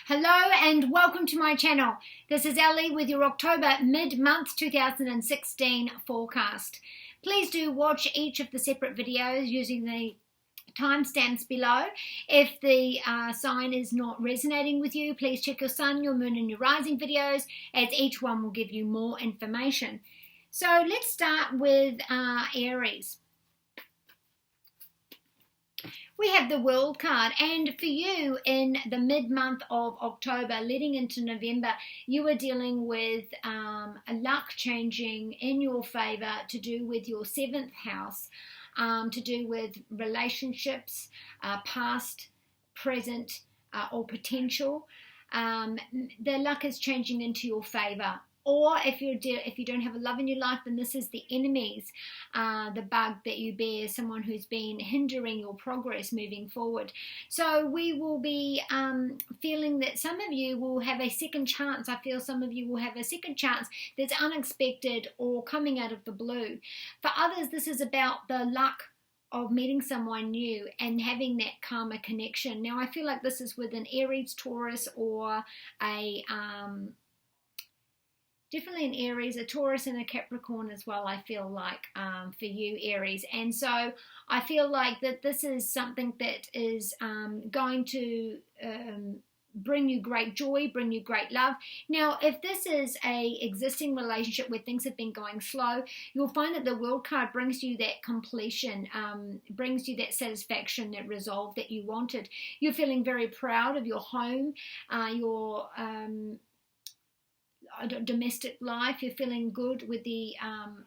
Hello and welcome to my channel. This is Ellie with your October mid-month 2016 forecast. Please do watch each of the separate videos using the timestamps below. If the sign is not resonating with you, please check your sun, your moon and your rising videos, as each one will give you more information. So let's start with Aries. We have the World card, and for you in the mid-month of October leading into November, you are dealing with a luck changing in your favor to do with your 7th house, to do with relationships, past, present, or potential. The luck is changing into your favor. Or if you don't have a love in your life, then this is the enemies, the bug that you bear, someone who's been hindering your progress moving forward. So we will be feeling that some of you will have a second chance. I feel some of you will have a second chance that's unexpected or coming out of the blue. For others, this is about the luck of meeting someone new and having that karma connection. Now, I feel like this is with an Aries, Taurus, or definitely an Aries, a Taurus and a Capricorn as well, I feel like, for you, Aries. And so I feel like that this is something that is going to bring you great joy, bring you great love. Now, if this is a existing relationship where things have been going slow, you'll find that the World card brings you that completion, brings you that satisfaction, that resolve that you wanted. You're feeling very proud of your home, your domestic life. You're feeling good with the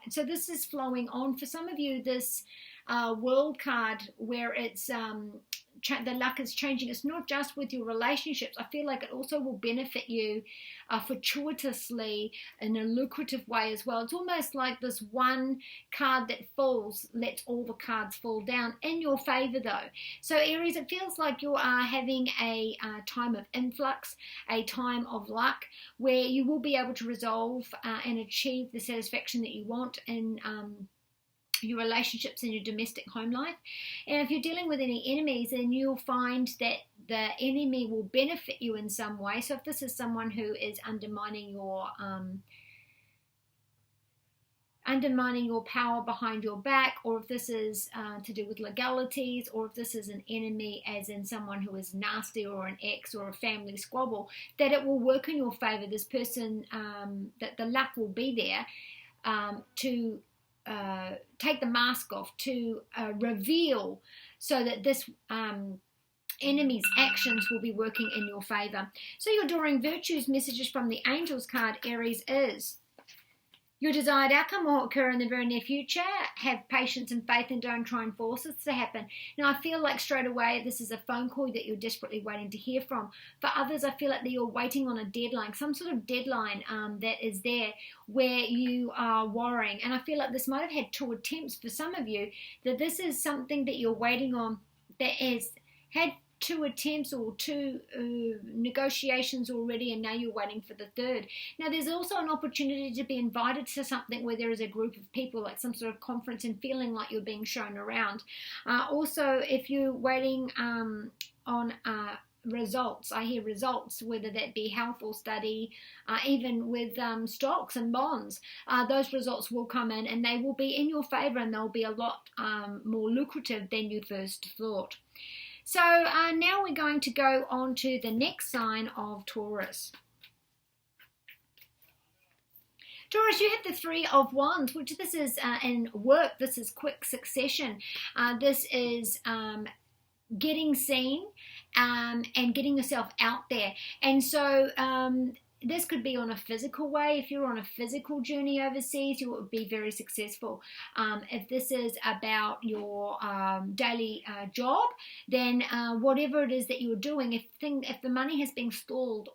so this is flowing on for some of you. This World card, where it's the luck is changing, it's not just with your relationships. I feel like it also will benefit you fortuitously in a lucrative way as well. It's almost like this one card that falls lets all the cards fall down in your favor though. So Aries, it feels like you are having a time of influx, a time of luck, where you will be able to resolve and achieve the satisfaction that you want in your relationships and your domestic home life. And if you're dealing with any enemies, then you'll find that the enemy will benefit you in some way. So if this is someone who is undermining your power behind your back, or if this is to do with legalities, or if this is an enemy as in someone who is nasty or an ex or a family squabble, that it will work in your favor. This person, that the luck will be there to take the mask off, to reveal, so that this enemy's actions will be working in your favor. So your Adoring Virtues messages from the Angels card, Aries, is: your desired outcome will occur in the very near future. Have patience and faith and don't try and force it to happen. Now, I feel like straight away this is a phone call that you're desperately waiting to hear from. For others, I feel like that you're waiting on a deadline, some sort of deadline that is there where you are worrying. And I feel like this might have had 2 attempts for some of you, that this is something that you're waiting on that has had 2 attempts or 2 negotiations already, and now you're waiting for the 3rd. Now, there's also an opportunity to be invited to something where there is a group of people, like some sort of conference, and feeling like you're being shown around. Also, if you're waiting on results, I hear results, whether that be health or study, even with stocks and bonds, those results will come in and they will be in your favor, and they'll be a lot more lucrative than you first thought. So now we're going to go on to the next sign of Taurus. Taurus, you have the 3 of Wands, which this is in work. This is quick succession. This is getting seen and getting yourself out there. And so this could be on a physical way. If you're on a physical journey overseas, you will be very successful. If this is about your daily job, then whatever it is that you're doing, if the money has been stalled,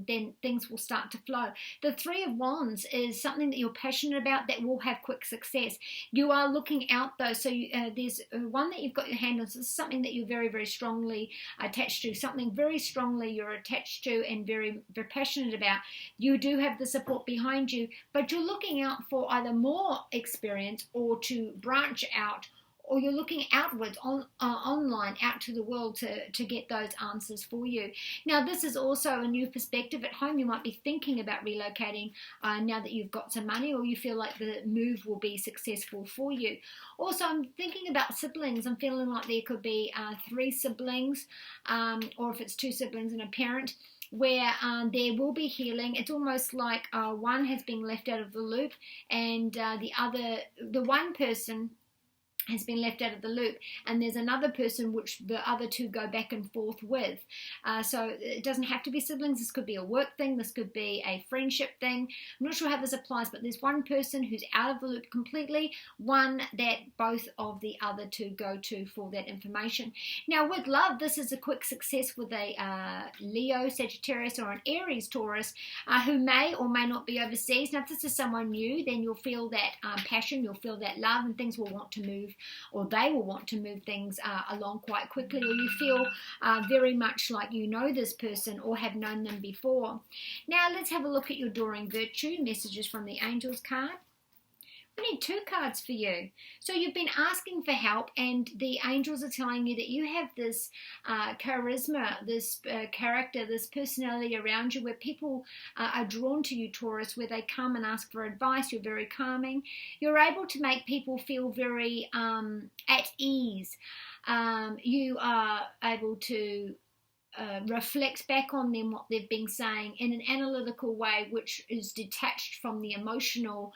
then things will start to flow. The 3 of Wands is something that you're passionate about that will have quick success. You are looking out though, so there's one that you've got your hand on. So this is something that you're very, very strongly attached to, something very strongly you're attached to and very, very passionate about. You do have the support behind you, but you're looking out for either more experience or to branch out or you're looking outwards online out to the world to get those answers for you. Now, this is also a new perspective at home. You might be thinking about relocating now that you've got some money, or you feel like the move will be successful for you. Also, I'm thinking about siblings. I'm feeling like there could be 3 siblings, or if it's 2 siblings and a parent, where there will be healing. It's almost like one has been left out of the loop, and the one person has been left out of the loop, and there's another person which the other 2 go back and forth with. So it doesn't have to be siblings. This could be a work thing. This could be a friendship thing. I'm not sure how this applies, but there's one person who's out of the loop completely, one that both of the other 2 go to for that information. Now, with love, this is a quick success with a Leo, Sagittarius, or an Aries.Taurus who may or may not be overseas. Now, if this is someone new, then you'll feel that passion, you'll feel that love, and things will want to move, or they will want to move things along quite quickly, or you feel very much like you know this person or have known them before. Now, let's have a look at your Adoring Virtue, messages from the Angels card. We need 2 cards for you. So you've been asking for help, and the angels are telling you that you have this charisma, this character, this personality around you where people are drawn to you, Taurus, where they come and ask for advice. You're very calming. You're able to make people feel very at ease. You are able to reflect back on them what they've been saying in an analytical way, which is detached from the emotional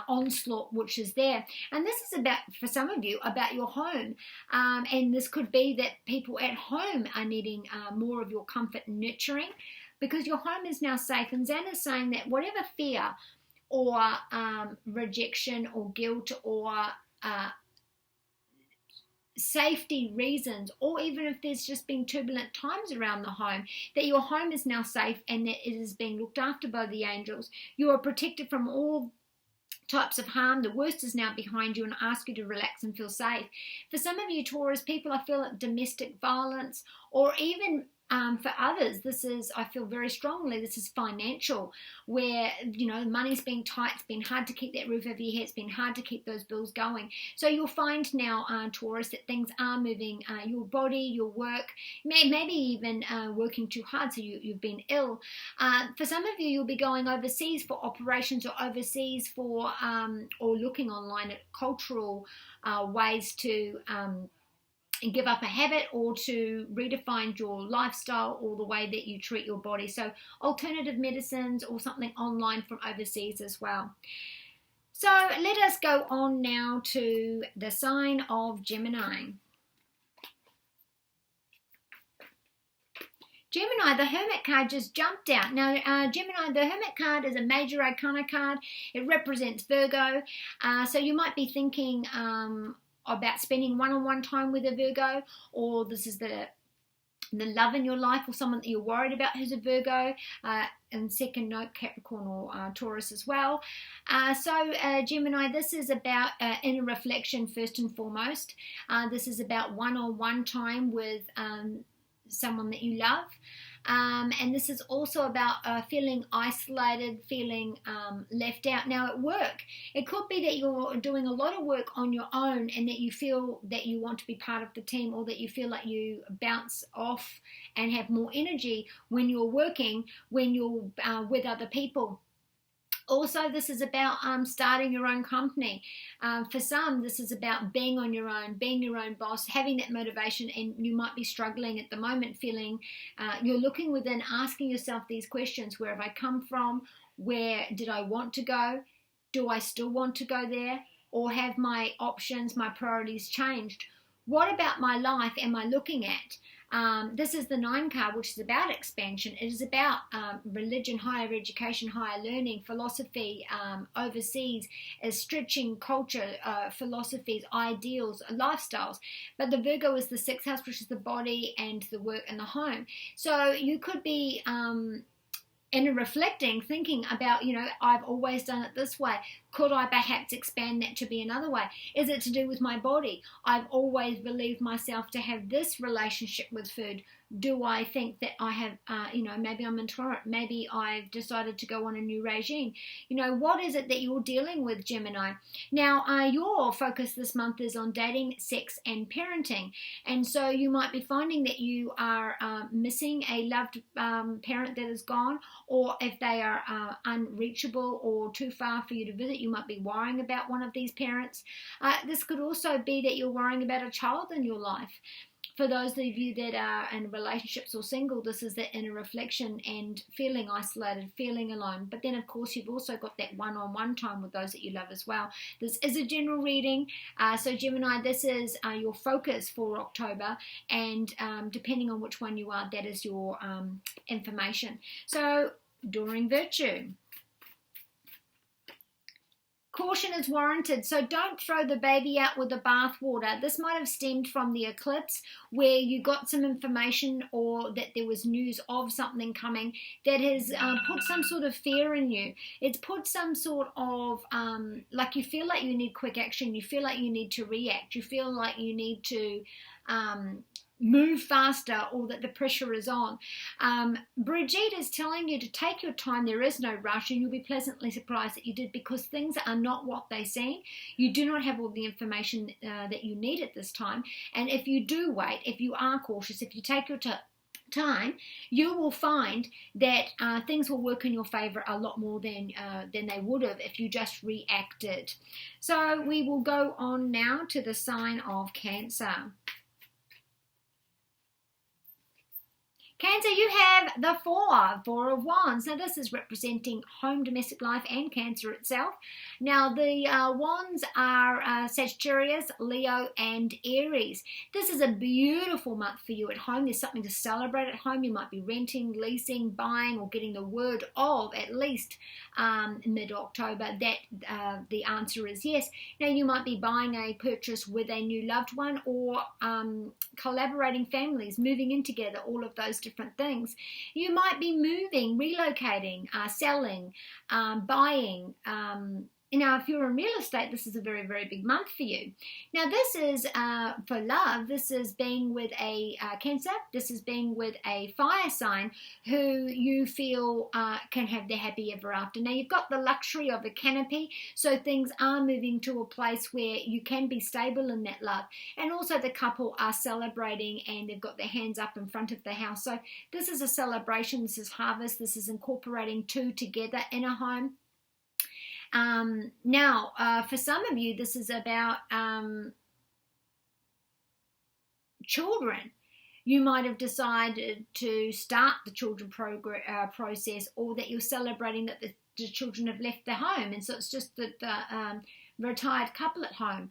onslaught which is there. And this is about, for some of you, about your home, and this could be that people at home are needing more of your comfort and nurturing, because your home is now safe. And Zan is saying that whatever fear or rejection or guilt or safety reasons, or even if there's just been turbulent times around the home, that your home is now safe and that it is being looked after by the angels. You are protected from all types of harm. The worst is now behind you, and ask you to relax and feel safe. For some of you, Taurus people, I feel like domestic violence, or even for others, this is, I feel very strongly, this is financial, where, you know, money's been tight, it's been hard to keep that roof over your head, it's been hard to keep those bills going. So you'll find now, Taurus, that things are moving, your body, your work, maybe even working too hard, so you've been ill. For some of you, you'll be going overseas for operations, or overseas for, or looking online at cultural ways to and give up a habit, or to redefine your lifestyle or the way that you treat your body. So alternative medicines or something online from overseas as well. So let us go on now to the sign of Gemini. Gemini, the Hermit card just jumped out. Now, Gemini, the Hermit card is a major arcana card. It represents Virgo. So you might be thinking about spending one-on-one time with a Virgo, or this is the love in your life, or someone that you're worried about who's a Virgo. And second note, Capricorn or Taurus as well. So Gemini, this is about inner reflection first and foremost. This is about one-on-one time with someone that you love. And this is also about feeling isolated, feeling left out. Now, at work, it could be that you're doing a lot of work on your own, and that you feel that you want to be part of the team, or that you feel like you bounce off and have more energy when you're working, when you're with other people. Also, this is about starting your own company. For some, this is about being on your own, being your own boss, having that motivation, and you might be struggling at the moment, feeling you're looking within, asking yourself these questions. Where have I come from? Where did I want to go? Do I still want to go there? Or have my options, my priorities changed? What about my life am I looking at? This is the 9 card, which is about expansion. It is about religion, higher education, higher learning, philosophy, overseas, stretching culture, philosophies, ideals, lifestyles. But the Virgo is the 6th house, which is the body and the work and the home. So you could be inner reflecting, thinking about, you know, I've always done it this way. Could I perhaps expand that to be another way? Is it to do with my body? I've always believed myself to have this relationship with food. do I think that I have, maybe I'm intolerant, maybe I've decided to go on a new regime? What is it that you're dealing with, Gemini? Now, your focus this month is on dating, sex, and parenting. And so you might be finding that you are missing a loved parent that is gone, or if they are unreachable or too far for you to visit, you might be worrying about one of these parents. This could also be that you're worrying about a child in your life. For those of you that are in relationships or single, this is the inner reflection and feeling isolated, feeling alone. But then, of course, you've also got that one-on-one time with those that you love as well. This is a general reading. So, Gemini, this is your focus for October. And depending on which one you are, that is your information. So, during virtue. Caution is warranted, so don't throw the baby out with the bathwater. This might have stemmed from the eclipse where you got some information or that there was news of something coming that has put some sort of fear in you. It's put some sort of, like you feel like you need quick action, you feel like you need to react, you feel like you need to move faster, or that the pressure is on. Brigitte is telling you to take your time. There is no rush, and you'll be pleasantly surprised that you did, because things are not what they seem. You do not have all the information that you need at this time. And if you do wait, if you are cautious, if you take your time, you will find that things will work in your favor a lot more than they would have if you just reacted. So we will go on now to the sign of Cancer. Cancer, you have the Four of Wands. Now, this is representing home, domestic life, and Cancer itself. Now, the Wands are Sagittarius, Leo, and Aries. This is a beautiful month for you at home. There's something to celebrate at home. You might be renting, leasing, buying, or getting the word of at least mid-October that the answer is yes. Now, you might be buying a purchase with a new loved one, or collaborating families, moving in together, all of those different things. You might be moving, relocating, selling, buying. If you're in real estate, this is a very, very big month for you. Now, this is for love. This is being with a Cancer. This is being with a fire sign who you feel can have their happy ever after. Now, you've got the luxury of a canopy, so things are moving to a place where you can be stable in that love. And also the couple are celebrating and they've got their hands up in front of the house. So this is a celebration. This is harvest. This is incorporating two together in a home. Now, for some of you, this is about children. You might have decided to start the children process, or that you're celebrating that the children have left their home, and so it's just the retired couple at home.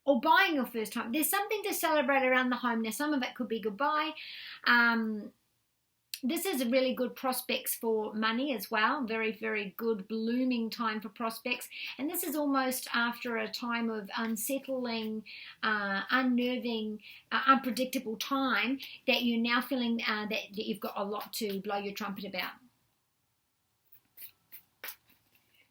Or buying your first home. There's something to celebrate around the home. Now, some of it could be goodbye. This is a really good prospects for money as well. Very, very good blooming time for prospects. And this is almost after a time of unsettling, unnerving, unpredictable time that you're now feeling that you've got a lot to blow your trumpet about.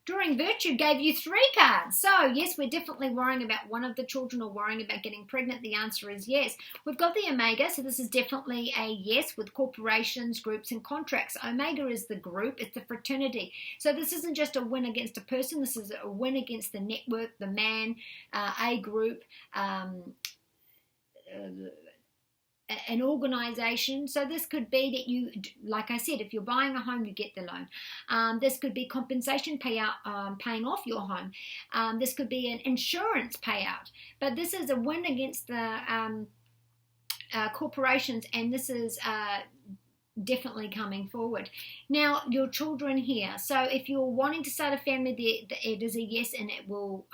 Drawing Virtue gave you 3 cards. So, yes, we're definitely worrying about one of the children or worrying about getting pregnant. The answer is yes. We've got the Omega, so this is definitely a yes with corporations, groups, and contracts. Omega is the group. It's the fraternity. So this isn't just a win against a person. This is a win against the network, the man, a group, an organization. So this could be that you, like I said, if you're buying a home, you get the loan. This could be compensation payout, paying off your home. This could be an insurance payout. But this is a win against the corporations, and this is definitely coming forward. Now, your children here. So if you're wanting to start a family, it is a yes, and it will...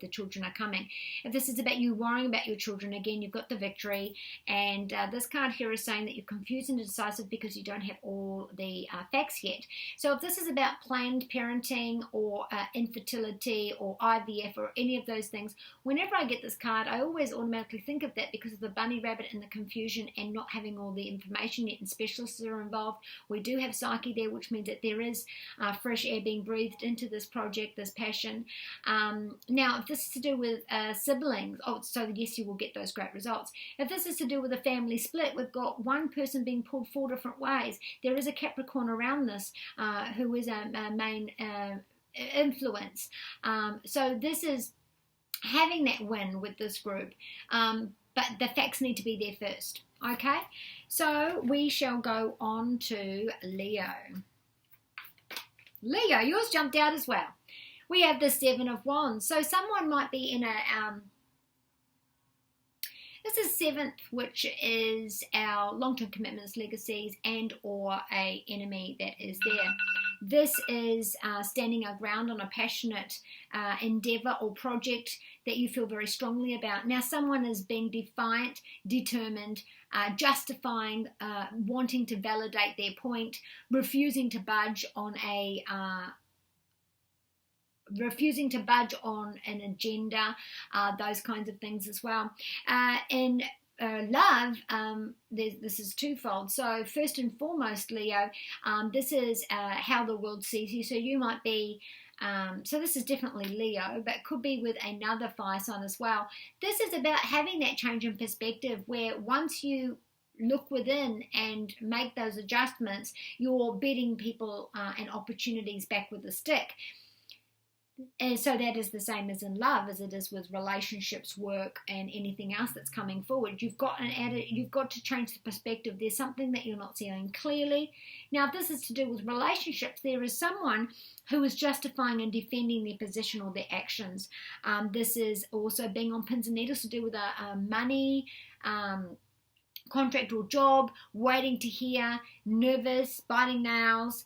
the children are coming. If this is about you worrying about your children, again, you've got the Victory, and this card here is saying that you're confused and indecisive because you don't have all the facts yet. So if this is about planned parenting or infertility or IVF or any of those things, whenever I get this card, I always automatically think of that because of the bunny rabbit and the confusion and not having all the information yet, and specialists are involved. We do have Psyche there, which means that there is fresh air being breathed into this project, this passion. Now, if this is to do with siblings, so yes, you will get those great results. If this is to do with a family split, we've got one person being pulled 4 different ways. There is a Capricorn around this who is a main influence. So this is having that win with this group, but the facts need to be there first. Okay, so we shall go on to Leo. Leo, yours jumped out as well. We have the 7 of Wands. So someone might be in a, this is 7th, which is our long-term commitments, legacies, and or a enemy that is there. This is standing our ground on a passionate endeavor or project that you feel very strongly about. Now, someone is being defiant, determined, justifying, wanting to validate their point, refusing to budge on an agenda, those kinds of things as well. In love, this is twofold. So first and foremost, Leo, this is how the world sees you. So you might be, so this is definitely Leo, but could be with another fire sign as well. This is about having that change in perspective where once you look within and make those adjustments, you're beating people and opportunities back with a stick. And so that is the same as in love as it is with relationships, work, and anything else that's coming forward. You've got to change the perspective. There's something that you're not seeing clearly. Now, if this is to do with relationships, there is someone who is justifying and defending their position or their actions. This is also being on pins and needles to do with money, contract or job, waiting to hear, nervous, biting nails.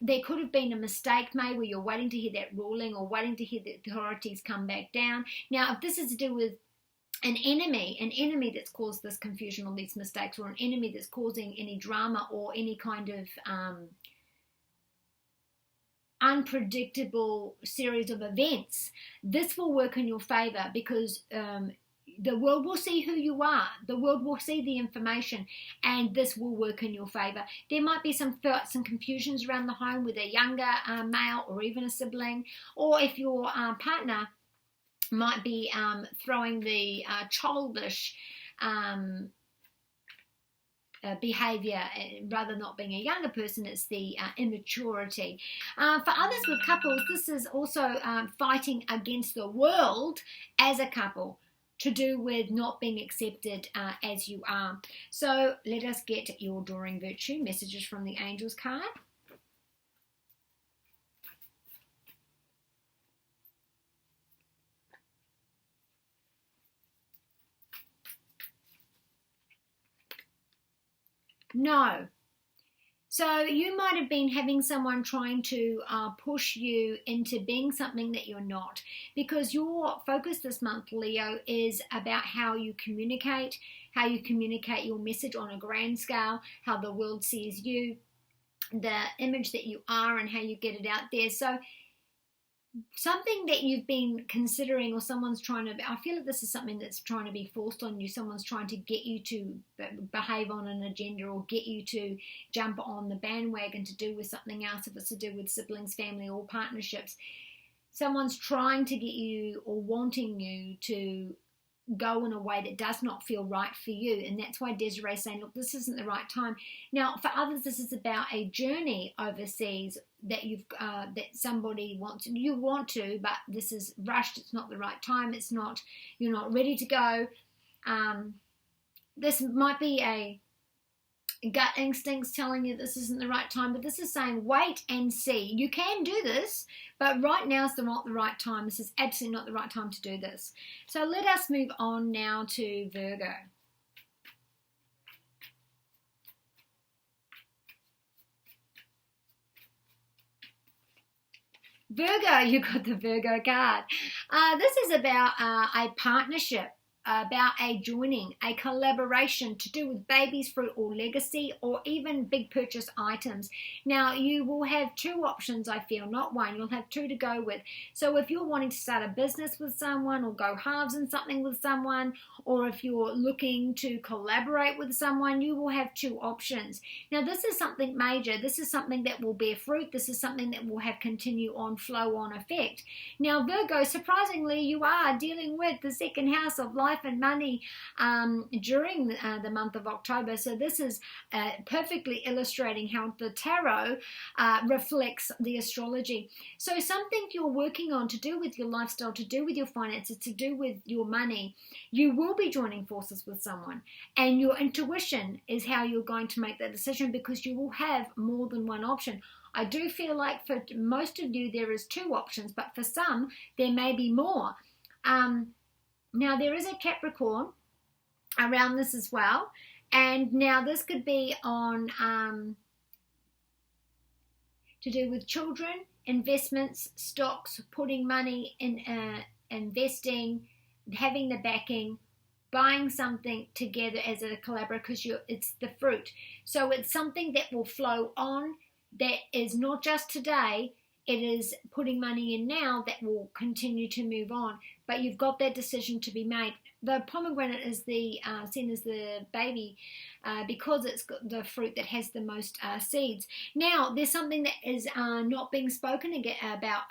There could have been a mistake made where you're waiting to hear that ruling or waiting to hear the authorities come back down. Now, if this is to do with an enemy that's caused this confusion or these mistakes, or an enemy that's causing any drama or any kind of unpredictable series of events, this will work in your favor because the world will see who you are. The world will see the information, and this will work in your favor. There might be some confusions around the home with a younger male or even a sibling, or if your partner might be throwing the childish behavior, rather not being a younger person, it's the immaturity. For others with couples, this is also fighting against the world as a couple, to do with not being accepted as you are. So let us get your Adoring Virtue messages from the Angels card. No. So you might have been having someone trying to push you into being something that you're not, because your focus this month, Leo, is about how you communicate your message on a grand scale, how the world sees you, the image that you are, and how you get it out there. So something that you've been considering, or someone's trying to, I feel like this is something that's trying to be forced on you. Someone's trying to get you to behave on an agenda or get you to jump on the bandwagon to do with something else, if it's to do with siblings, family, or partnerships. Someone's trying to get you or wanting you to go in a way that does not feel right for you, and that's why Desiree's saying, look, this isn't the right time. Now, for others, this is about a journey overseas that that somebody wants, you want to, but this is rushed. It's not the right time. It's not, you're not ready to go. This might be a gut instincts telling you this isn't the right time, but this is saying wait and see. You can do this, but right now is not the right time. This is absolutely not the right time to do this. So let us move on now to Virgo. Virgo, you got the Virgo card. This is about a partnership. about a joining, a collaboration to do with babies, fruit, or legacy, or even big purchase items. Now, you will have two options, I feel, not one. You'll have two to go with. So if you're wanting to start a business with someone or go halves in something with someone, or if you're looking to collaborate with someone, you will have two options. Now, this is something major. This is something that will bear fruit. This is something that will have continue on, flow on effect. Now, Virgo, surprisingly, you are dealing with the second house of life and money during the month of October. So this is perfectly illustrating how the tarot reflects the astrology. So something you're working on to do with your lifestyle, to do with your finances, to do with your money, you will be joining forces with someone. And your intuition is how you're going to make that decision, because you will have more than one option. I do feel like for most of you there is two options, but for some there may be more. Now, there is a Capricorn around this as well. And now this could be on to do with children, investments, stocks, putting money in, investing, having the backing, buying something together as a collaborator, because it's the fruit. So it's something that will flow on, that is not just today. It is putting money in now that will continue to move on. But you've got that decision to be made. The pomegranate is the seen as the baby because it's got the fruit that has the most seeds. Now, there's something that is not being spoken about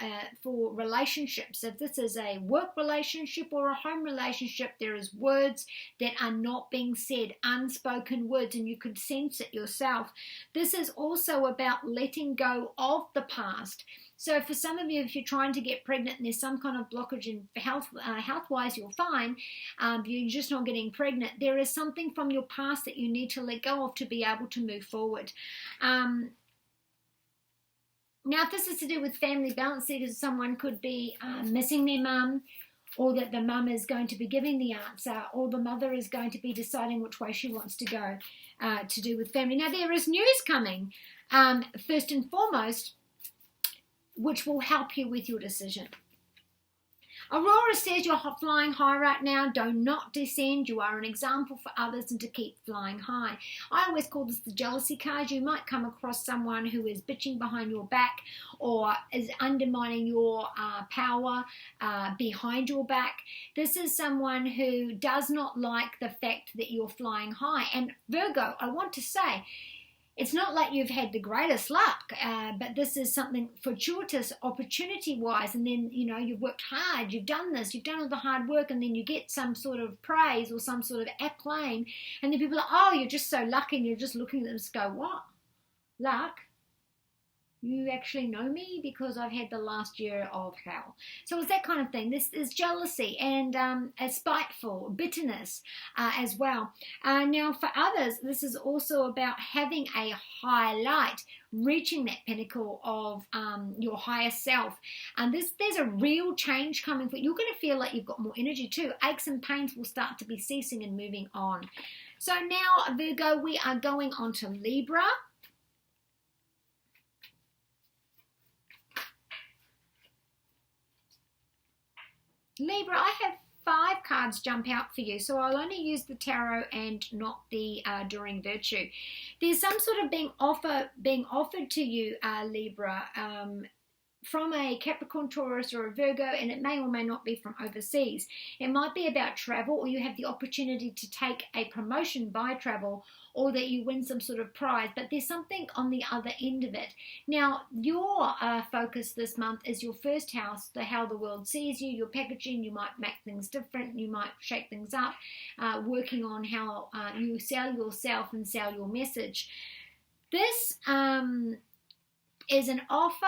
for relationships. If this is a work relationship or a home relationship, there is words that are not being said, unspoken words, and you could sense it yourself. This is also about letting go of the past. So for some of you, if you're trying to get pregnant and there's some kind of blockage in health-wise, you're fine. You're just not getting pregnant. There is something from your past that you need to let go of to be able to move forward. Now, if this is to do with family balance, someone could be missing their mum, or that the mum is going to be giving the answer, or the mother is going to be deciding which way she wants to go to do with family. Now, there is news coming, first and foremost, which will help you with your decision. Aurora says you're flying high right now. Do not descend. You are an example for others, and to keep flying high. I always call this the jealousy card. You might come across someone who is bitching behind your back, or is undermining your power behind your back. This is someone who does not like the fact that you're flying high. And Virgo, I want to say, it's not like you've had the greatest luck, but this is something fortuitous, opportunity-wise, and then, you know, you've worked hard, you've done this, you've done all the hard work, and then you get some sort of praise or some sort of acclaim, and then people are, oh, you're just so lucky, and you're just looking at them and go, what? Luck? You actually know me because I've had the last year of hell. So it's that kind of thing. This is jealousy and a spiteful, bitterness as well. Now, for others, this is also about having a highlight, reaching that pinnacle of your higher self. And there's a real change coming for you. You're going to feel like you've got more energy too. Aches and pains will start to be ceasing and moving on. So now, Virgo, we are going on to Libra. Libra, I have 5 cards jump out for you, so I'll only use the tarot and not the Enduring Virtue. There's some sort of being offered to you, Libra, from a Capricorn, Taurus, or a Virgo, and it may or may not be from overseas. It might be about travel, or you have the opportunity to take a promotion by travel, or that you win some sort of prize, but there's something on the other end of it. Now, your focus this month is your first house, how the world sees you, your packaging. You might make things different, you might shake things up, working on how you sell yourself and sell your message. This is an offer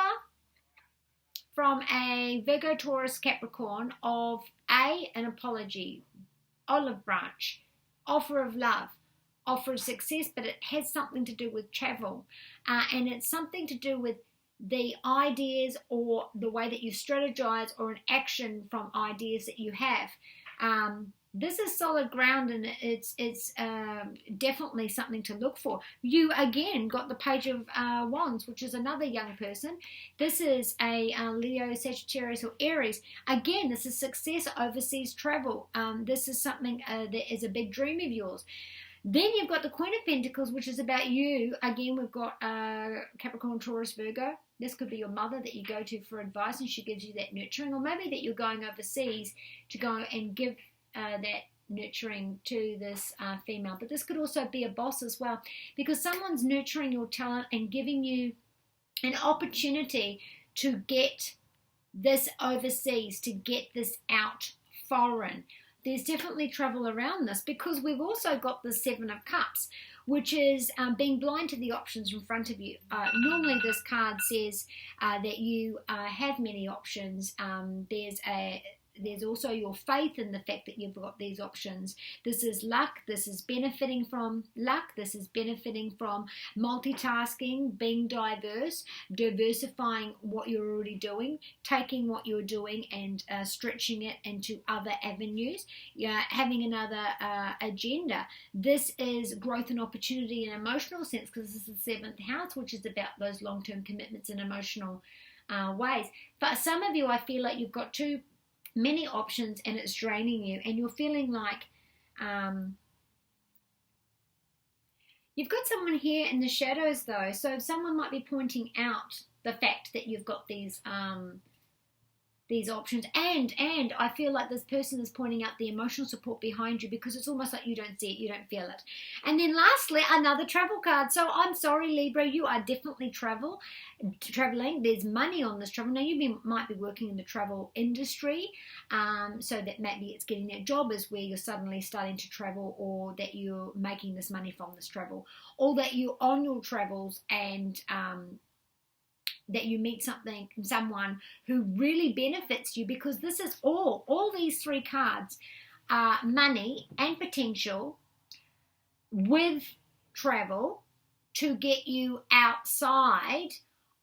from a Virgo, Taurus, Capricorn of an apology, olive branch, offer of love, offer of success, but it has something to do with travel, and it's something to do with the ideas or the way that you strategize, or an action from ideas that you have. this is solid ground, and it's definitely something to look for. You again got the Page of Wands, which is another young person. This is a Leo, Sagittarius, or Aries. Again, this is success, overseas travel. This is something that is a big dream of yours. Then you've got the Queen of Pentacles, which is about you. Again, we've got Capricorn, Taurus, Virgo. This could be your mother that you go to for advice, and she gives you that nurturing, or maybe that you're going overseas to go and give that nurturing to this female. But this could also be a boss as well, because someone's nurturing your talent and giving you an opportunity to get this overseas, to get this out foreign. There's definitely travel around this, because we've also got the Seven of Cups, which is being blind to the options in front of you. Normally this card says that you have many options. There's also your faith in the fact that you've got these options. This is luck. This is benefiting from luck. This is benefiting from multitasking, being diverse, diversifying what you're already doing, taking what you're doing and stretching it into other avenues, having another agenda. This is growth and opportunity in an emotional sense, because this is the seventh house, which is about those long-term commitments in emotional ways. For some of you, I feel like you've got too many options and it's draining you, and you're feeling like you've got someone here in the shadows though. So someone might be pointing out the fact that you've got these options, and I feel like this person is pointing out the emotional support behind you, because it's almost like you don't see it, you don't feel it. And then lastly, another travel card. So I'm sorry, Libra, you are definitely traveling. There's money on this travel. Now you might be working in the travel industry, so that maybe it's getting that job is where you're suddenly starting to travel, or that you're making this money from this travel, or that you're on your travels and that you meet someone who really benefits you, because this is all these three cards are money and potential with travel to get you outside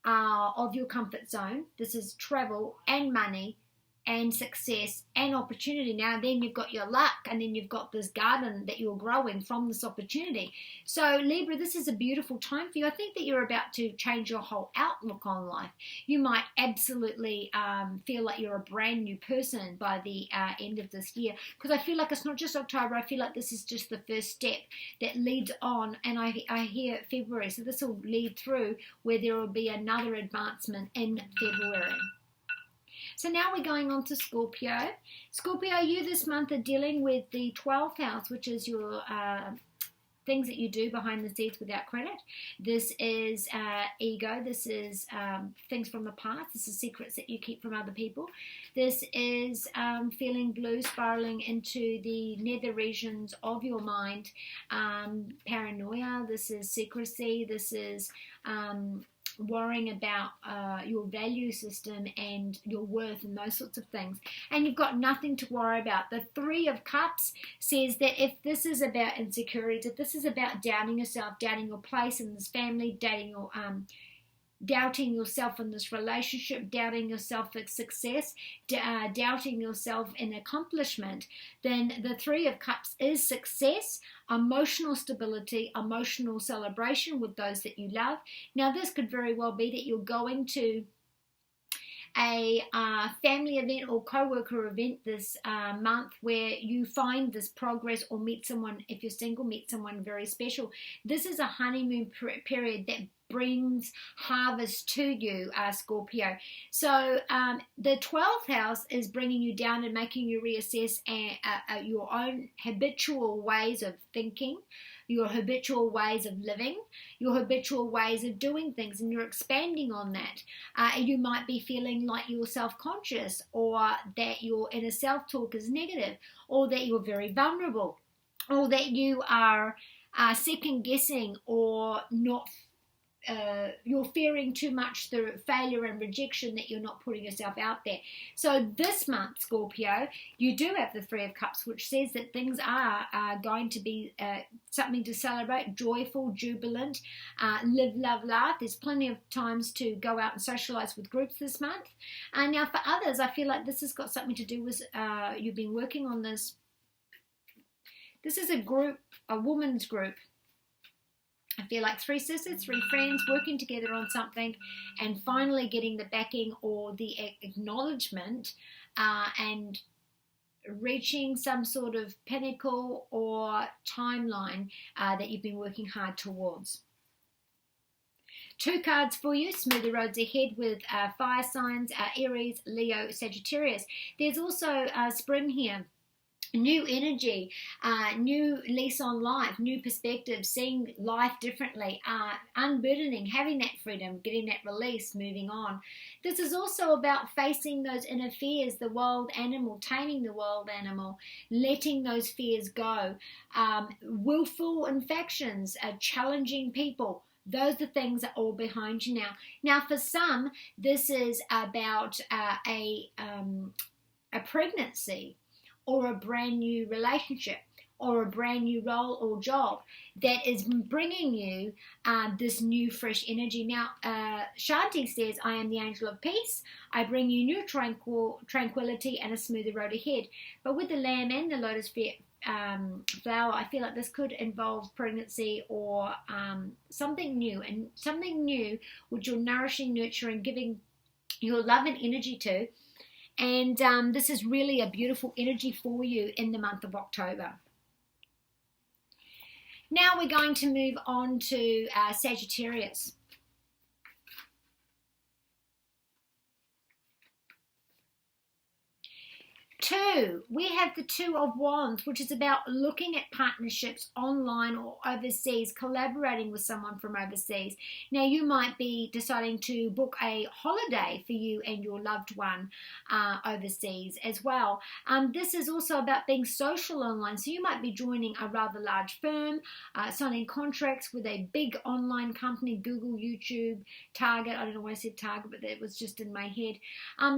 of your comfort zone. This is travel and money and success and opportunity. Now then you've got your luck, and then you've got this garden that you're growing from this opportunity. So Libra, this is a beautiful time for you. I think that you're about to change your whole outlook on life. You might absolutely feel like you're a brand new person by the end of this year, because I feel like it's not just October. I feel like this is just the first step that leads on, and I hear February, so this will lead through where there will be another advancement in February. So now we're going on to Scorpio. Scorpio, you this month are dealing with the 12th house, which is your things that you do behind the scenes without credit. This is ego. This is things from the past. This is secrets that you keep from other people. This is feeling blue, spiraling into the nether regions of your mind. Paranoia. This is secrecy. This is worrying about your value system and your worth and those sorts of things, and you've got nothing to worry about. The Three of Cups says that if this is about insecurities, if this is about doubting yourself, doubting your place in this family, doubting yourself in this relationship, doubting yourself in success, doubting yourself in accomplishment, then the Three of Cups is success, emotional stability, emotional celebration with those that you love. Now this could very well be that you're going to a family event or co-worker event this month where you find this progress, or meet someone, if you're single, meet someone very special. This is a honeymoon period that brings harvest to you, Scorpio. So the 12th house is bringing you down and making you reassess your own habitual ways of thinking, your habitual ways of living, your habitual ways of doing things, and you're expanding on that. You might be feeling like you're self-conscious, or that your inner self-talk is negative, or that you're very vulnerable, or that you are second-guessing, or not you're fearing too much the failure and rejection, that you're not putting yourself out there. So this month, Scorpio, you do have the Three of Cups, which says that things are going to be something to celebrate, joyful, jubilant, live, love, laugh. There's plenty of times to go out and socialize with groups this month. Now for others, I feel like this has got something to do with you've been working on this This is a group, a woman's group. I feel like 3 sisters, 3 friends working together on something and finally getting the backing or the acknowledgement and reaching some sort of pinnacle or timeline that you've been working hard towards. 2 cards for you, smoother roads ahead with fire signs, Aries, Leo, Sagittarius. There's also spring here. New energy, new lease on life, new perspective, seeing life differently, unburdening, having that freedom, getting that release, moving on. This is also about facing those inner fears, the wild animal, taming the wild animal, letting those fears go. Willful infections, challenging people. Those are things that are all behind you now. Now, for some, this is about a pregnancy, or a brand new relationship, or a brand new role or job that is bringing you this new fresh energy. Now, Shanti says, I am the angel of peace. I bring you new tranquility and a smoother road ahead. But with the lamb and the lotus flower, I feel like this could involve pregnancy or something new, and something new which you're nourishing, nurturing, giving your love and energy to. And this is really a beautiful energy for you in the month of October. Now we're going to move on to Sagittarius. 2, we have the 2 of Wands, which is about looking at partnerships online or overseas, collaborating with someone from overseas. Now, you might be deciding to book a holiday for you and your loved one overseas as well. This is also about being social online. So you might be joining a rather large firm, signing contracts with a big online company, Google, YouTube, Target. I don't know why I said Target, but that was just in my head.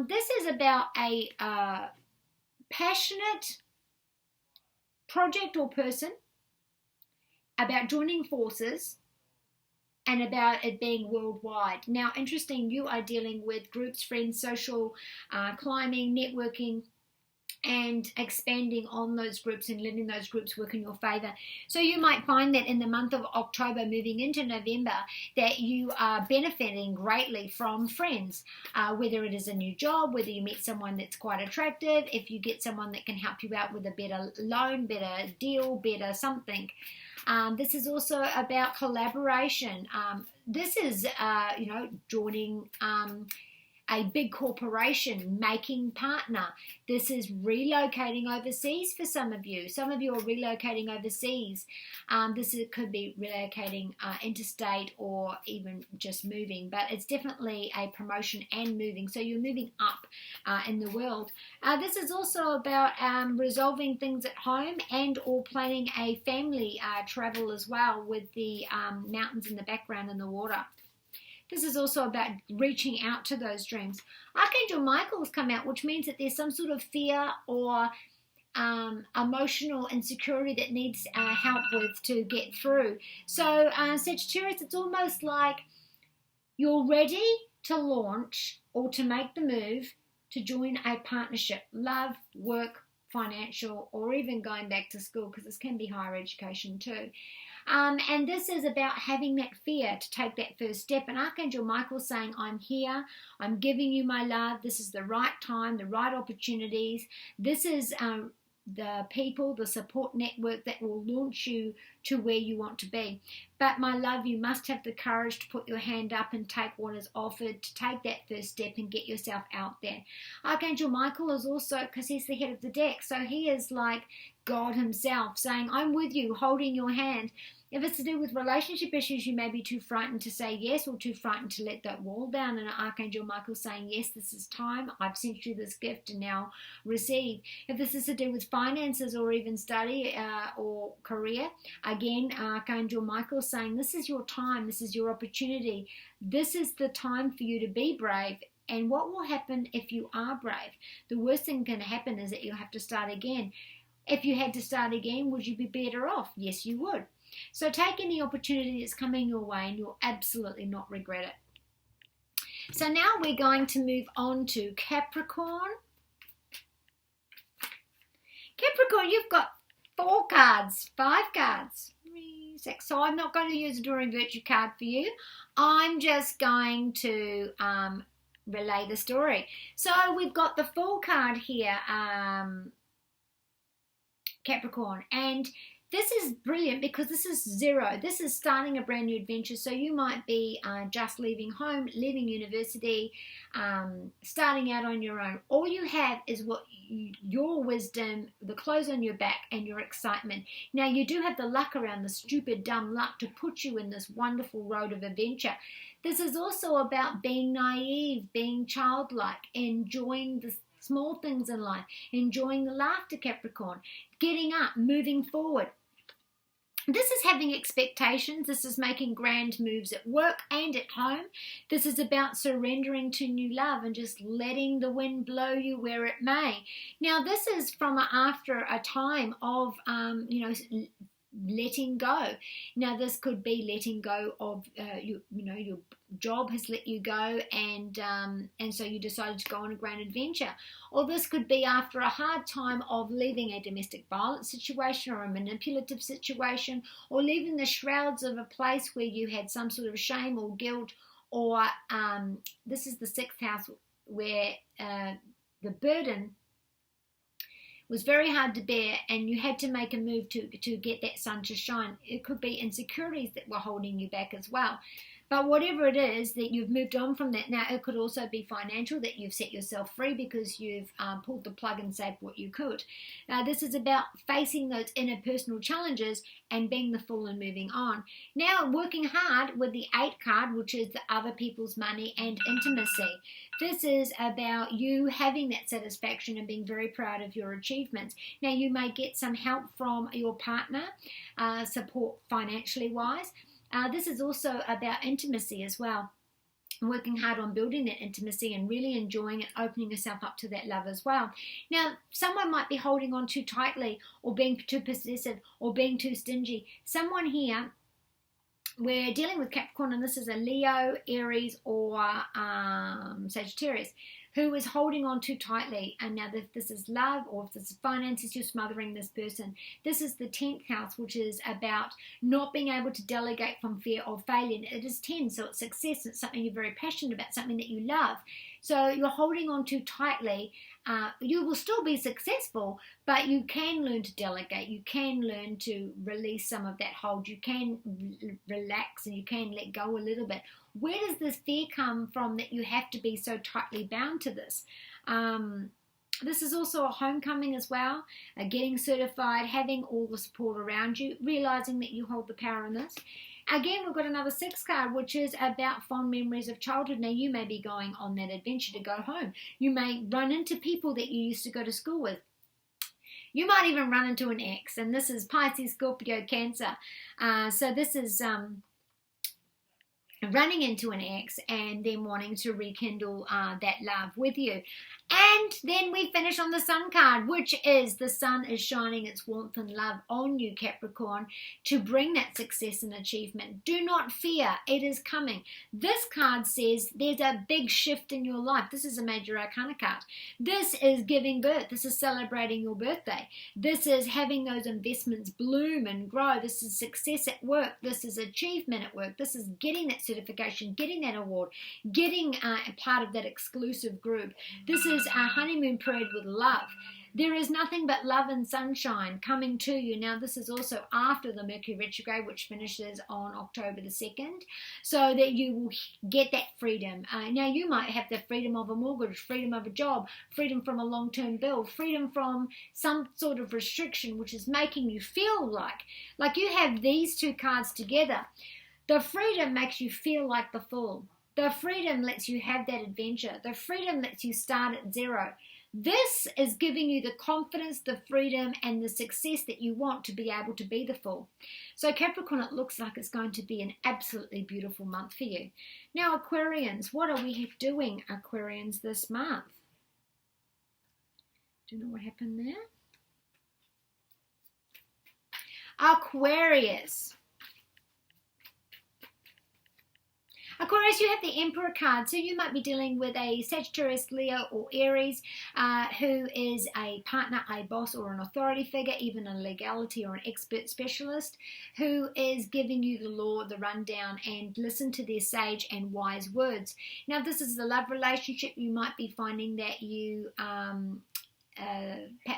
This is about a passionate project or person, about joining forces, and about it being worldwide. Now, interesting, you are dealing with groups, friends, social, climbing, networking, and expanding on those groups and letting those groups work in your favor. So you might find that in the month of October, moving into November, that you are benefiting greatly from friends, whether it is a new job, whether you meet someone that's quite attractive, if you get someone that can help you out with a better loan, better deal, better something. This is also about collaboration. This is, joining a big corporation, making partner. This is relocating overseas for some of you. Some of you are relocating overseas. Could be relocating interstate or even just moving, but it's definitely a promotion and moving. So you're moving up in the world. This is also about resolving things at home and or planning a family travel as well, with the mountains in the background and the water. This is also about reaching out to those dreams. Archangel Michael's come out, which means that there's some sort of fear or emotional insecurity that needs help with to get through. So Sagittarius, it's almost like you're ready to launch or to make the move to join a partnership, love, work, financial, or even going back to school, because this can be higher education too. And this is about having that fear to take that first step. And Archangel Michael's saying, I'm here, I'm giving you my love, this is the right time, the right opportunities. This is the people, the support network that will launch you to where you want to be. But my love, you must have the courage to put your hand up and take what is offered, to take that first step and get yourself out there. Archangel Michael is also, because he's the head of the deck, so he is like God himself, saying, I'm with you, holding your hand. If it's to do with relationship issues, you may be too frightened to say yes, or too frightened to let that wall down. And Archangel Michael saying, yes, this is time. I've sent you this gift and now receive. If this is to do with finances or even study or career, again, Archangel Michael saying, this is your time. This is your opportunity. This is the time for you to be brave. And what will happen if you are brave? The worst thing can happen is that you'll have to start again. If you had to start again, would you be better off? Yes, you would. So take any opportunity that's coming your way and you'll absolutely not regret it. So now we're going to move on to Capricorn. Capricorn, you've got 4 cards, 5 cards, 3, 6. So I'm not going to use a Drawing Virtue card for you. I'm just going to relay the story. So we've got the Fool card here, Capricorn, and this is brilliant because this is 0. This is starting a brand new adventure. So you might be just leaving home, leaving university, starting out on your own. All you have is your wisdom, the clothes on your back, and your excitement. Now you do have the luck around, the stupid, dumb luck to put you in this wonderful road of adventure. This is also about being naive, being childlike, enjoying the small things in life, enjoying the laughter, Capricorn, getting up, moving forward. This is having expectations. This is making grand moves at work and at home. This is about surrendering to new love and just letting the wind blow you where it may. Now, this is from after a time of, letting go. Now, this could be letting go of, your job has let you go, and so you decided to go on a grand adventure. Or this could be after a hard time of leaving a domestic violence situation or a manipulative situation, or leaving the shrouds of a place where you had some sort of shame or guilt, or this is the 6th house where the burden was very hard to bear and you had to make a move to get that sun to shine. It could be insecurities that were holding you back as well. But whatever it is that you've moved on from that. Now, it could also be financial, that you've set yourself free because you've pulled the plug and saved what you could. This is about facing those interpersonal challenges and being the fool and moving on. Now, working hard with the 8 card, which is the other people's money and intimacy. This is about you having that satisfaction and being very proud of your achievements. Now, you may get some help from your partner, support financially wise. This is also about intimacy as well. Working hard on building that intimacy and really enjoying it, opening yourself up to that love as well. Now, someone might be holding on too tightly or being too possessive or being too stingy. Someone here, we're dealing with Capricorn, and this is a Leo, Aries, or Sagittarius, who is holding on too tightly. And now if this is love or if this is finances, you're smothering this person. This is the 10th house, which is about not being able to delegate from fear of failure. It is 10, so it's success. It's something you're very passionate about, something that you love. So you're holding on too tightly. You will still be successful, but you can learn to delegate. You can learn to release some of that hold. You can relax and you can let go a little bit. Where does this fear come from that you have to be so tightly bound to this? This is also a homecoming as well, getting certified, having all the support around you, realizing that you hold the power in this. Again, we've got another 6 card, which is about fond memories of childhood. Now, you may be going on that adventure to go home. You may run into people that you used to go to school with. You might even run into an ex, and this is Pisces, Scorpio, Cancer. So this is running into an ex and then wanting to rekindle that love with you. And then we finish on the Sun card, which is the sun is shining its warmth and love on you, Capricorn, to bring that success and achievement. Do not fear, it is coming. This card says there's a big shift in your life. This is a major arcana card. This is giving birth. This is celebrating your birthday. This is having those investments bloom and grow. This is success at work. This is achievement at work. This is getting that certification, getting that award, getting a part of that exclusive group. This is a honeymoon period with love. There is nothing but love and sunshine coming to you. Now, this is also after the Mercury retrograde, which finishes on October the 2nd, so that you will get that freedom. Now, you might have the freedom of a mortgage, freedom of a job, freedom from a long-term bill, freedom from some sort of restriction, which is making you feel like you have these 2 cards together. The freedom makes you feel like the fool. The freedom lets you have that adventure. The freedom lets you start at 0. This is giving you the confidence, the freedom, and the success that you want to be able to be the fool. So Capricorn, it looks like it's going to be an absolutely beautiful month for you. Now, Aquarians, what are we doing, Aquarians, this month? Do you know what happened there? Aquarius, Yes, you have the Emperor card. So you might be dealing with a Sagittarius, Leo, or Aries who is a partner, a boss, or an authority figure, even a legality or an expert specialist, who is giving you the law, the rundown, and listen to their sage and wise words. Now, if this is a love relationship, you might be finding that you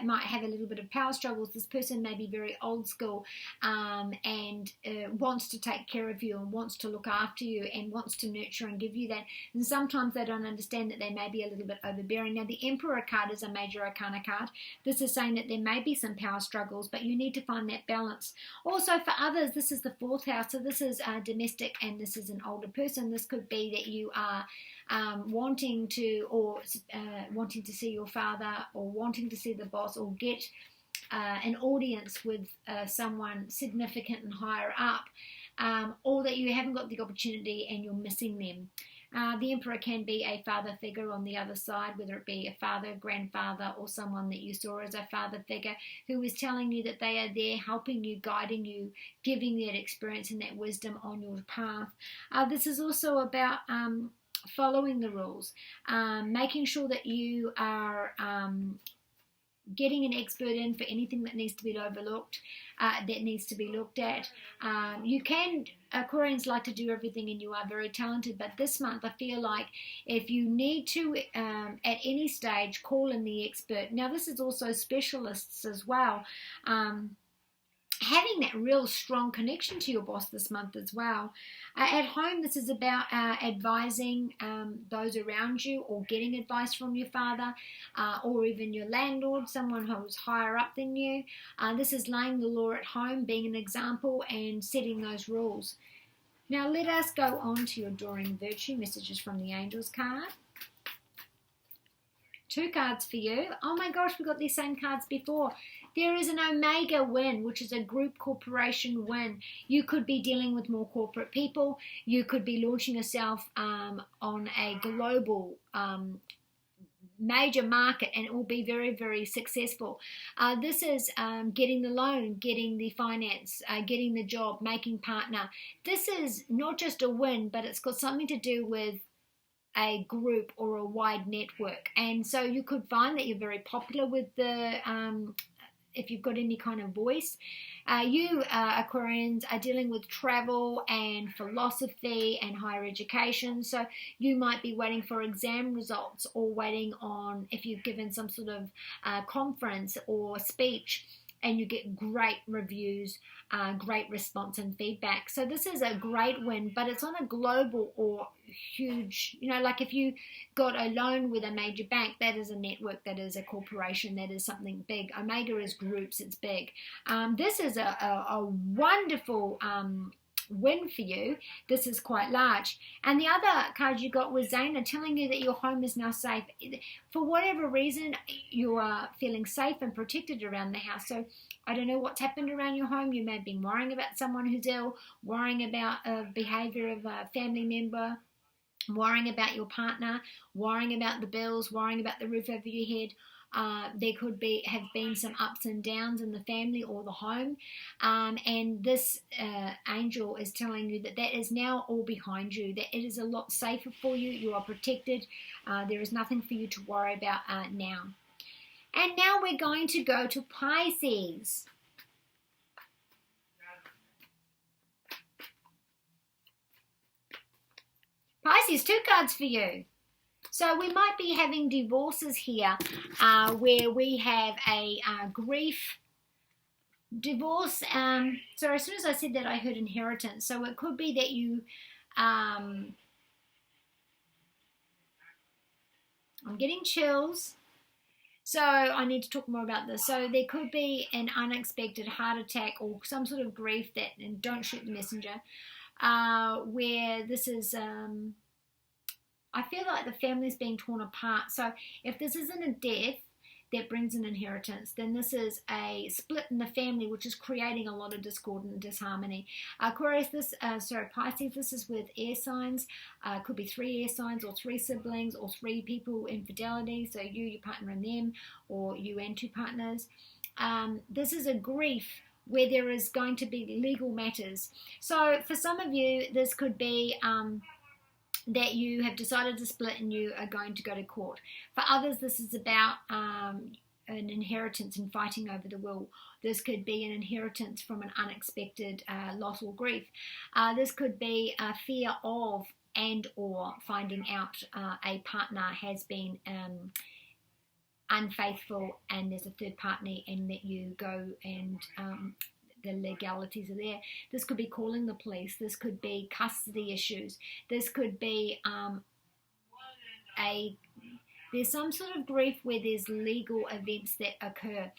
might have a little bit of power struggles. This person may be very old school and wants to take care of you and wants to look after you and wants to nurture and give you that. And sometimes they don't understand that they may be a little bit overbearing. Now, the Emperor card is a major arcana card. This is saying that there may be some power struggles, but you need to find that balance. Also, for others, this is the 4th house. So this is domestic and this is an older person. This could be that you are wanting to see your father, or wanting to see the boss, or get an audience with someone significant and higher up, or that you haven't got the opportunity and you're missing them. The Emperor can be a father figure on the other side, whether it be a father, grandfather, or someone that you saw as a father figure who is telling you that they are there, helping you, guiding you, giving that experience and that wisdom on your path. This is also about following the rules, making sure that you are getting an expert in for anything that needs to be overlooked, that needs to be looked at. You can, Aquarians like to do everything and you are very talented, but this month I feel like if you need to, at any stage, call in the expert. Now, this is also specialists as well. Having that real strong connection to your boss this month as well. At home, this is about advising those around you, or getting advice from your father, or even your landlord, someone who's higher up than you. This is laying the law at home, being an example and setting those rules. Now let us go on to your Adoring Virtue messages from the Angels card. 2 cards for you. Oh my gosh, we got these same cards before. There is an Omega win, which is a group corporation win. You could be dealing with more corporate people. You could be launching yourself on a global major market, and it will be very, very successful. This is getting the loan, getting the finance, getting the job, making partner. This is not just a win, but it's got something to do with a group or a wide network. And so you could find that you're very popular with the if you've got any kind of voice. You Aquarians are dealing with travel and philosophy and higher education, so you might be waiting for exam results, or waiting on if you've given some sort of conference or speech and you get great reviews, great response and feedback. So this is a great win, but it's on a global or huge, like if you got a loan with a major bank, that is a network, that is a corporation, that is something big. Omega is groups, it's big. This is a wonderful win for you. This is quite large. And the other card you got was Zana, telling you that your home is now safe. For whatever reason, you are feeling safe and protected around the house. So I don't know what's happened around your home. You may have been worrying about someone who's ill, worrying about a behavior of a family member, worrying about your partner, worrying about the bills, worrying about the roof over your head. There could have been some ups and downs in the family or the home, and this angel is telling you that is now all behind you, that it is a lot safer for you. You are protected. There is nothing for you to worry about now. And now we're going to go to Pisces. Pisces, 2 cards for you. So we might be having divorces here, where we have a grief divorce. So as soon as I said that, I heard inheritance. So it could be that you, I'm getting chills. So I need to talk more about this. So there could be an unexpected heart attack or some sort of grief that, and don't shoot the messenger, where this is, I feel like the family's being torn apart. So if this isn't a death that brings an inheritance, then this is a split in the family, which is creating a lot of discord and disharmony. Aquarius, Pisces, this is with air signs. Could be 3 air signs, or 3 siblings, or 3 people infidelity. So you, your partner, and them, or you and 2 partners. This is a grief where there is going to be legal matters. So for some of you, this could be that you have decided to split and you are going to go to court. For others, this is about an inheritance and fighting over the will. This could be an inheritance from an unexpected loss or grief. This could be a fear of and or finding out a partner has been unfaithful and there's a third party, and that you go and the legalities are there. This could be calling the police. This could be custody issues. This could be there's some sort of grief where there's legal events that occur.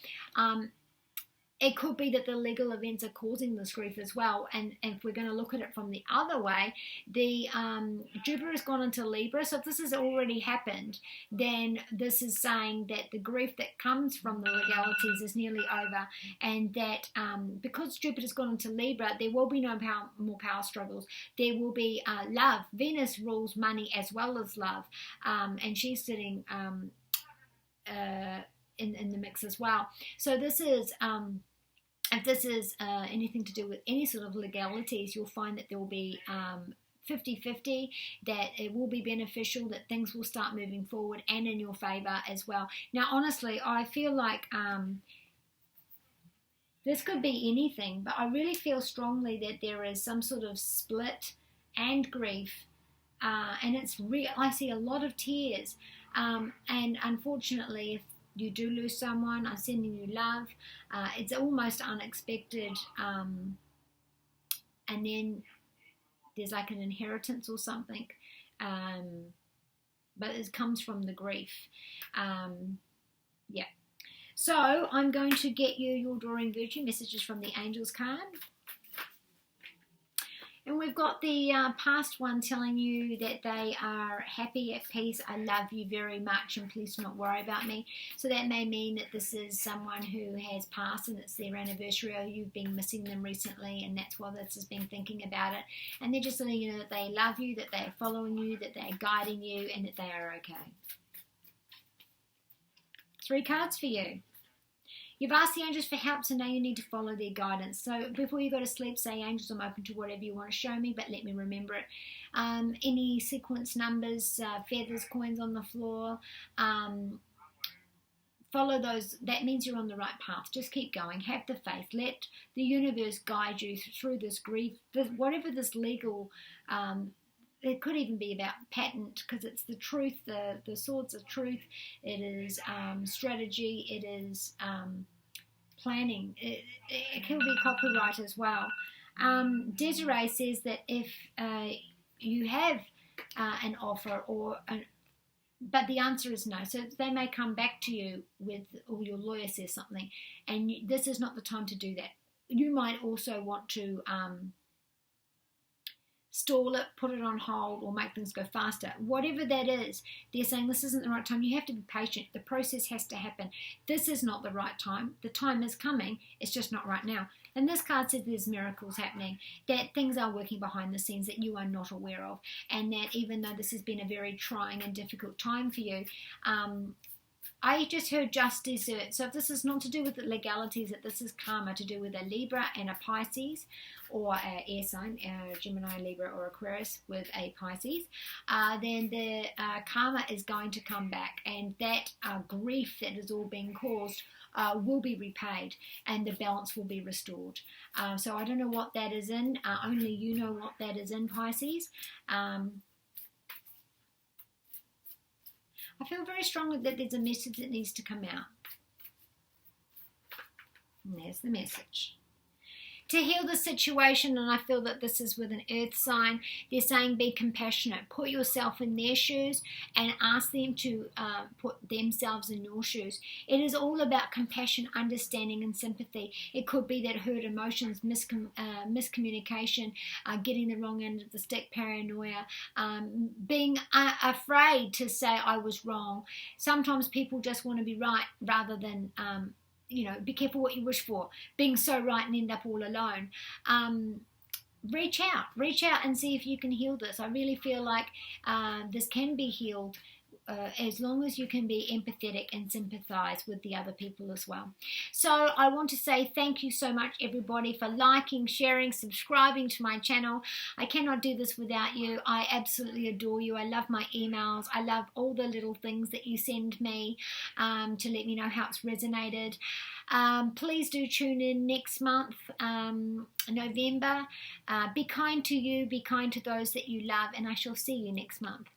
It could be that the legal events are causing this grief as well. And if we're going to look at it from the other way, the Jupiter has gone into Libra. So if this has already happened, then this is saying that the grief that comes from the legalities is nearly over. And that because Jupiter's gone into Libra, there will be no more power struggles. There will be love. Venus rules money as well as love. And she's sitting in the mix as well. So this is... if this is anything to do with any sort of legalities, you'll find that there will be 50-50, that it will be beneficial, that things will start moving forward and in your favor as well. Now, honestly, I feel like this could be anything, but I really feel strongly that there is some sort of split and grief, and it's real. I see a lot of tears, and unfortunately, if you do lose someone, I'm sending you love. It's almost unexpected. And then there's like an inheritance or something. But it comes from the grief. Yeah. So I'm going to get you your Doreen Virtue messages from the Angels card. And we've got the past one telling you that they are happy, at peace, I love you very much, and please do not worry about me. So that may mean that this is someone who has passed and it's their anniversary, or you've been missing them recently, and that's why this has been thinking about it. And they're just letting you know that they love you, that they are following you, that they are guiding you, and that they are okay. 3 cards for you. You've asked the angels for help, so now you need to follow their guidance. So before you go to sleep, say, angels, I'm open to whatever you want to show me, but let me remember it. Any sequence numbers, feathers, coins on the floor, follow those. That means you're on the right path. Just keep going. Have the faith. Let the universe guide you through this grief, whatever this legal... it could even be about patent, because it's the truth, the swords of truth. It is strategy. It is planning. It could be copyright as well. Desiree says that if you have an offer but the answer is no. So they may come back to you with, or your lawyer says something, and this is not the time to do that. You might also want to... stall it, put it on hold, or make things go faster. Whatever that is, they're saying this isn't the right time. You have to be patient. The process has to happen. This is not the right time. The time is coming. It's just not right now. And this card says there's miracles happening, that things are working behind the scenes that you are not aware of, and that even though this has been a very trying and difficult time for you, I just heard just desert. So if this is not to do with the legalities, that this is karma to do with a Libra and a Pisces, or an air sign, Gemini, Libra, or Aquarius with a Pisces, then the karma is going to come back, and that grief that has all been caused will be repaid, and the balance will be restored. So I don't know what that is in. Only you know what that is in, Pisces. I feel very strongly that there's a message that needs to come out. And there's the message. To heal the situation, and I feel that this is with an earth sign, they're saying be compassionate. Put yourself in their shoes and ask them to put themselves in your shoes. It is all about compassion, understanding, and sympathy. It could be that hurt emotions, miscommunication, getting the wrong end of the stick, paranoia, being afraid to say I was wrong. Sometimes people just want to be right rather than... be careful what you wish for. Being so right and end up all alone. Reach out and see if you can heal this. I really feel like this can be healed as long as you can be empathetic and sympathize with the other people as well. So I want to say thank you so much, everybody, for liking, sharing, subscribing to my channel. I cannot do this without you. I absolutely adore you. I love my emails. I love all the little things that you send me to let me know how it's resonated. Please do tune in next month, November. Be kind to you, be kind to those that you love, and I shall see you next month.